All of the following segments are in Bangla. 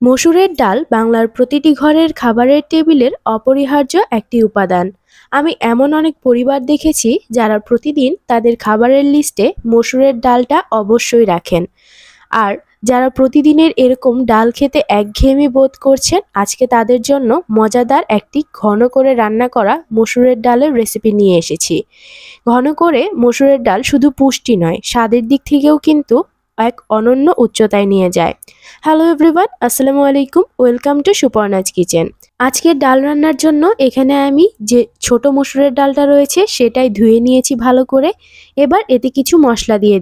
মসুরের ডাল বাংলার প্রতিটি ঘরের খাবারের টেবিলের অপরিহার্য একটি উপাদান। আমি এমন অনেক পরিবার দেখেছি যারা প্রতিদিন তাদের খাবারের লিস্টে মসুরের ডালটা অবশ্যই রাখেন। আর যারা প্রতিদিনের এরকম ডাল খেতে একঘেয়েমি বোধ করছেন, আজকে তাদের জন্য মজাদার একটি ঘন করে রান্না করা মসুরের ডালের রেসিপি নিয়ে এসেছি। ঘন করে মসুরের ডাল শুধু পুষ্টি নয়, স্বাদের দিক থেকেও কিন্তু এক অনন্য উচ্চতায় নিয়ে যায়। হ্যালো এভরিওয়ান, আসসালামু আলাইকুম, ওয়েলকাম টু সুপর্ণাজ কিচেন। আজকের ডাল রান্নার জন্য এখানে আমি যে ছোট মসুরের ডালটা রয়েছে সেটাই ধুয়ে নিয়েছি ভালো করে। এবার এতে কিছু মশলা দিয়ে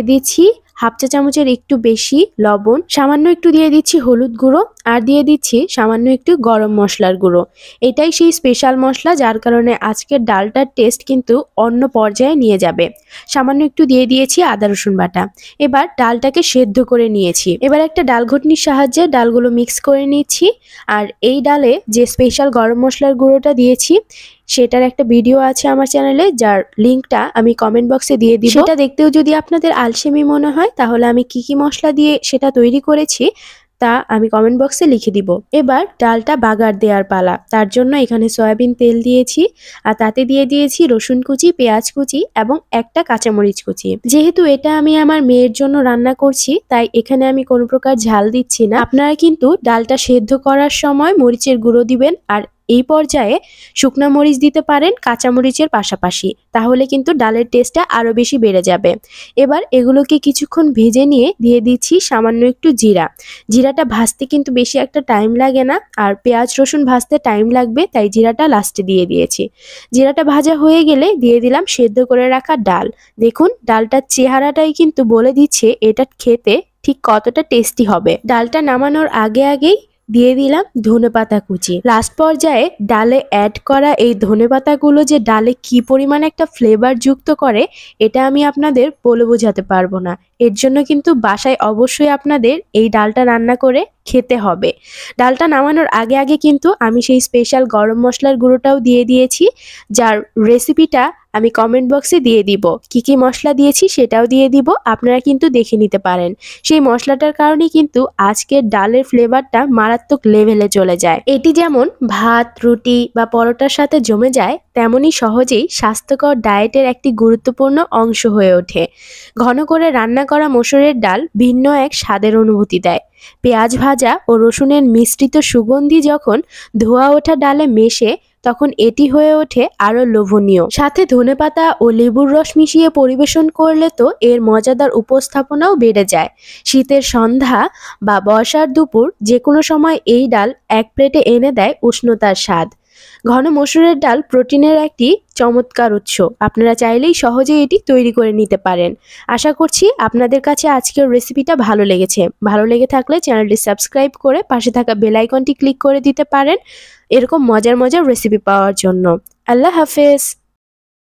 দিচ্ছি হাফ চা চামচের একটু বেশি লবণ, সামান্য একটু দিয়ে দিচ্ছি হলুদ গুঁড়ো, আর দিয়ে দিচ্ছি সামান্য একটু গরম মশলার গুঁড়ো। এটাই সেই স্পেশাল মশলা যার কারণে আজকের ডালটার টেস্ট কিন্তু অন্য পর্যায়ে নিয়ে যাবে। সামান্য একটু দিয়ে দিয়েছি আদা রসুন বাটা। এবার ডালটাকে সেদ্ধ করে নিয়েছি। এবার একটা ডাল ঘুটনির সাহায্যে ডালগুলো মিক্স করে নিচ্ছি। আর এই ডালে যে স্পেশাল গরম মশলার গুঁড়োটা দিয়েছি সেটার একটা ভিডিও আছে আমার চ্যানেলে, যার লিঙ্কটা আমি কমেন্ট বক্সে দিয়ে দিব। সেটা দেখতেও যদি আপনাদের আলসেমি মনে হয় তাহলে আমি কি মশলা দিয়ে সেটা তৈরি করেছি তা আমি কমেন্ট বক্সে লিখে দিব। এবার ডালটা বাগার দেওয়ার পালা। তার জন্য এখানে সয়াবিন তেল দিয়েছি, আর তাতে দিয়ে দিয়েছি রসুন কুচি, পেঁয়াজ কুচি এবং একটা কাঁচামরিচ কুচি। যেহেতু এটা আমি আমার মেয়ের জন্য রান্না করছি তাই এখানে আমি কোনো প্রকার ঝাল দিচ্ছি না। আপনারা কিন্তু ডালটা সেদ্ধ করার সময় মরিচের গুঁড়ো দিবেন, আর এই পর্যায়ে শুকনা মরিচ দিতে পারেন কাঁচামরিচের পাশাপাশি, তাহলে কিন্তু ডালের টেস্টটা আরও বেশি বেড়ে যাবে। এবার এগুলোকে কিছুক্ষণ ভেজে নিয়ে দিয়ে দিচ্ছি সামান্য একটু জিরাটা ভাজতে কিন্তু বেশি একটা টাইম লাগে না, আর পেঁয়াজ রসুন ভাজতে টাইম লাগবে, তাই জিরাটা লাস্টে দিয়ে দিয়েছি। জিরাটা ভাজা হয়ে গেলে দিয়ে দিলাম সেদ্ধ করে রাখা ডাল। দেখুন ডালটার চেহারাটাই কিন্তু বলে দিচ্ছে এটা খেতে ঠিক কতটা টেস্টি হবে। ডালটা নামানোর আগেই দিয়ে দিলাম ধনেপাতা কুচি। লাস্ট পর্যায়ে ডালে অ্যাড করা এই ধনেপাতাগুলো যে ডালে কি পরিমাণ একটা ফ্লেভার যুক্ত করে এটা আমি আপনাদের বলে বোঝাতে পারবো না। এর জন্য কিন্তু বাসায় অবশ্যই আপনাদের এই ডালটা রান্না করে খেতে হবে। ডালটা নামানোর আগে কিন্তু আমি সেই স্পেশাল গরম মশলার গুঁড়োটাও দিয়ে দিয়েছি, যার রেসিপিটা আমি কমেন্ট বক্সে দিয়ে দিব। কি মশলা দিয়েছি সেটাও দিয়ে দিব, আপনারা কিন্তু দেখে নিতে পারেন। সেই মশলাটার কারণে কিন্তু আজকের ডালের ফ্লেভারটা মারাত্মক লেভেলে চলে যায়। এটি যেমন ভাত, রুটি বা পরোটার সাথে জমে যায়, তেমনই সহজেই স্বাস্থ্যকর ডায়েটের একটি গুরুত্বপূর্ণ অংশ হয়ে ওঠে। ঘন করে রান্না করা মসুরের ডাল ভিন্ন এক স্বাদের অনুভূতি দেয়। পেঁয়াজ ভাজা ও রসুনের মিশ্রিত সুগন্ধি যখন ধোয়া ওঠা ডালে মেশে তখন এটি হয়ে ওঠে আরো লোভনীয়। সাথে ধনেপাতা ও লেবুর রস মিশিয়ে পরিবেশন করলে তো এর মজাদার উপস্থাপনাও বেড়ে যায়। শীতের সন্ধ্যা বা বর্ষার দুপুর যে কোনো সময় এই ডাল এক প্লেটে এনে দেয় উষ্ণতার স্বাদ। ঘন মসুরের ডাল প্রোটিনের একটি চমৎকার উৎস। আপনারা চাইলেই সহজে এটি তৈরি করে নিতে পারেন। আশা করছি আপনাদের কাছে আজকের রেসিপিটা ভালো লেগেছে। ভালো লেগে থাকলে চ্যানেলটি সাবস্ক্রাইব করে পাশে থাকা বেল আইকনটি ক্লিক করে দিতে পারেন এরকম মজার রেসিপি পাওয়ার জন্য। আল্লাহ হাফেজ।